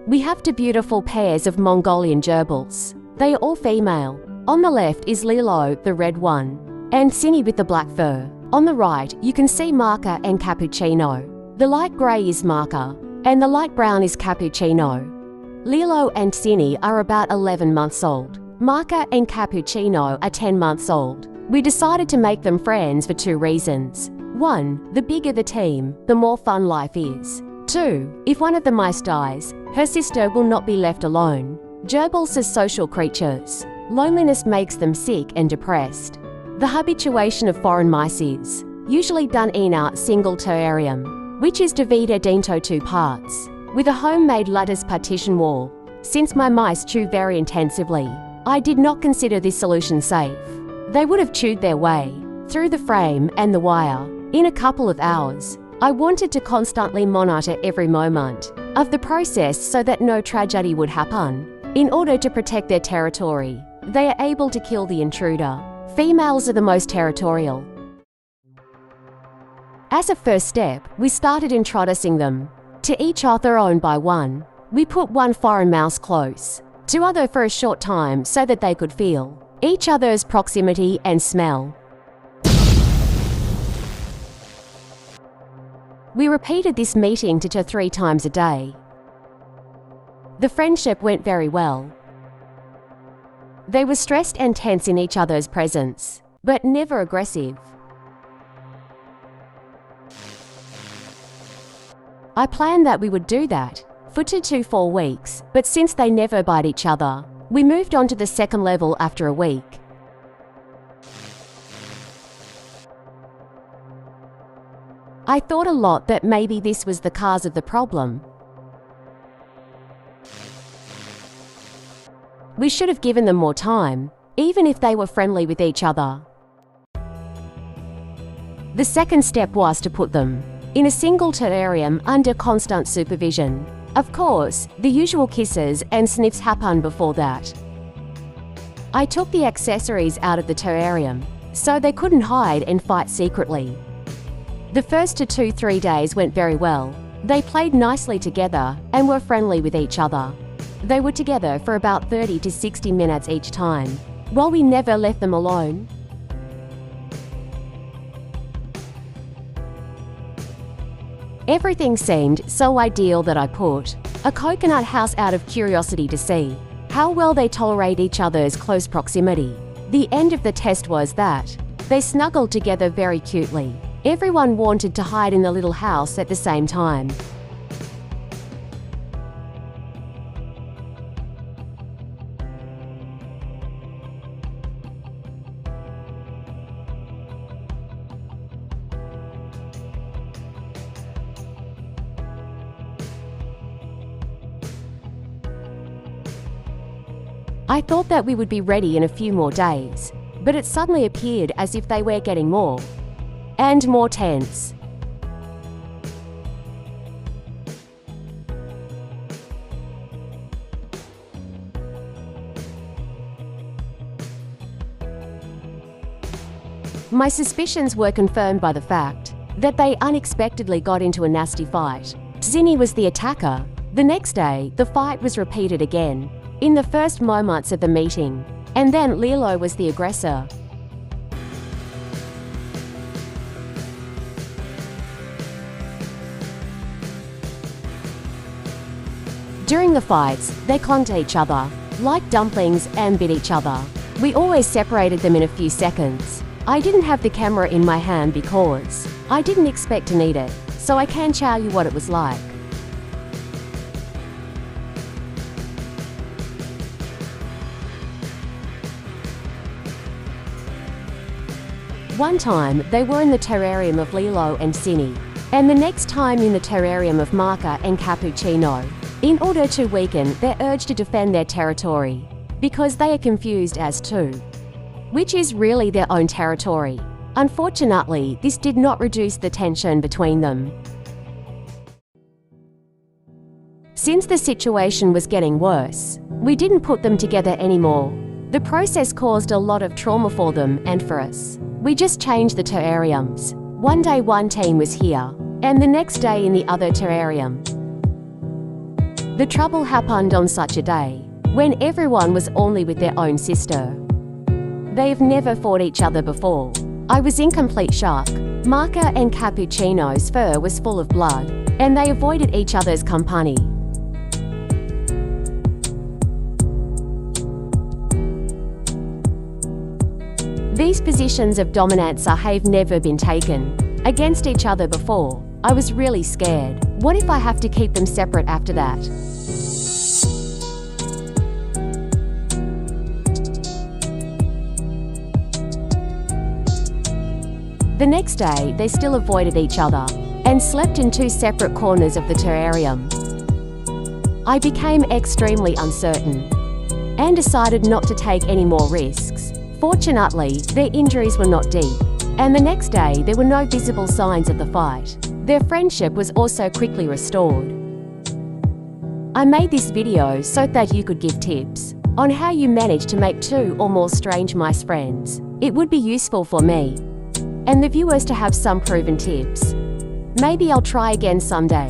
We have two beautiful pairs of Mongolian gerbils. They are all female. On the left is Lilo, the red one, and Cinny with the black fur. On the right, you can see Marca and Cappuccino. The light grey is Marca, and the light brown is Cappuccino. Lilo and Cinny are about 11 months old. Marca and Cappuccino are 10 months old. We decided to make them friends for two reasons. 1, the bigger the team, the more fun life is. 2, if one of the mice dies, her sister will not be left alone. Gerbils are social creatures. Loneliness makes them sick and depressed. The habituation of foreign mice is usually done in a single terrarium, which is divided into two parts, with a homemade lattice partition wall. Since my mice chew very intensively, I did not consider this solution safe. They would have chewed their way through the frame and the wire in a couple of hours. I wanted to constantly monitor every moment of the process so that no tragedy would happen. In order to protect their territory, they are able to kill the intruder. Females are the most territorial. As a first step, we started introducing them to each other one by one. We put one foreign mouse close to other for a short time so that they could feel each other's proximity and smell. We repeated this meeting to 3 times a day. The friendship went very well. They were stressed and tense in each other's presence, but never aggressive. I planned that we would do that for 2 to 4 weeks, but since they never bite each other, we moved on to the second level after a week. I thought a lot that maybe this was the cause of the problem. We should have given them more time, even if they were friendly with each other. The second step was to put them in a single terrarium under constant supervision. Of course, the usual kisses and sniffs happen before that. I took the accessories out of the terrarium, so they couldn't hide and fight secretly. The first 2-3 days went very well. They played nicely together and were friendly with each other. They were together for about 30 to 60 minutes each time, while we never left them alone. Everything seemed so ideal that I put a coconut house out of curiosity to see how well they tolerate each other's close proximity. The end of the test was that they snuggled together very cutely. Everyone wanted to hide in the little house at the same time. I thought that we would be ready in a few more days, but it suddenly appeared as if they were getting more and more tense. My suspicions were confirmed by the fact that they unexpectedly got into a nasty fight. Zinni was the attacker. The next day, the fight was repeated again, in the first moments of the meeting, and then Lilo was the aggressor. During the fights, they clung to each other, like dumplings, and bit each other. We always separated them in a few seconds. I didn't have the camera in my hand because I didn't expect to need it, so I can tell you what it was like. One time, they were in the terrarium of Lilo and Cinny, and the next time in the terrarium of Marca and Cappuccino, in order to weaken their urge to defend their territory, because they are confused as to which is really their own territory. Unfortunately, this did not reduce the tension between them. Since the situation was getting worse, we didn't put them together anymore. The process caused a lot of trauma for them and for us. We just changed the terrariums. One day one team was here, and the next day in the other terrarium. The trouble happened on such a day, when everyone was only with their own sister. They've never fought each other before. I was in complete shock. Marca and Cappuccino's fur was full of blood, and they avoided each other's company. These positions of dominance have never been taken against each other before. I was really scared. What if I have to keep them separate after that? The next day, they still avoided each other and slept in two separate corners of the terrarium. I became extremely uncertain and decided not to take any more risks. Fortunately, their injuries were not deep, and the next day there were no visible signs of the fight. Their friendship was also quickly restored. I made this video so that you could give tips on how you manage to make 2 or more strange mice friends. It would be useful for me and the viewers to have some proven tips. Maybe I'll try again someday.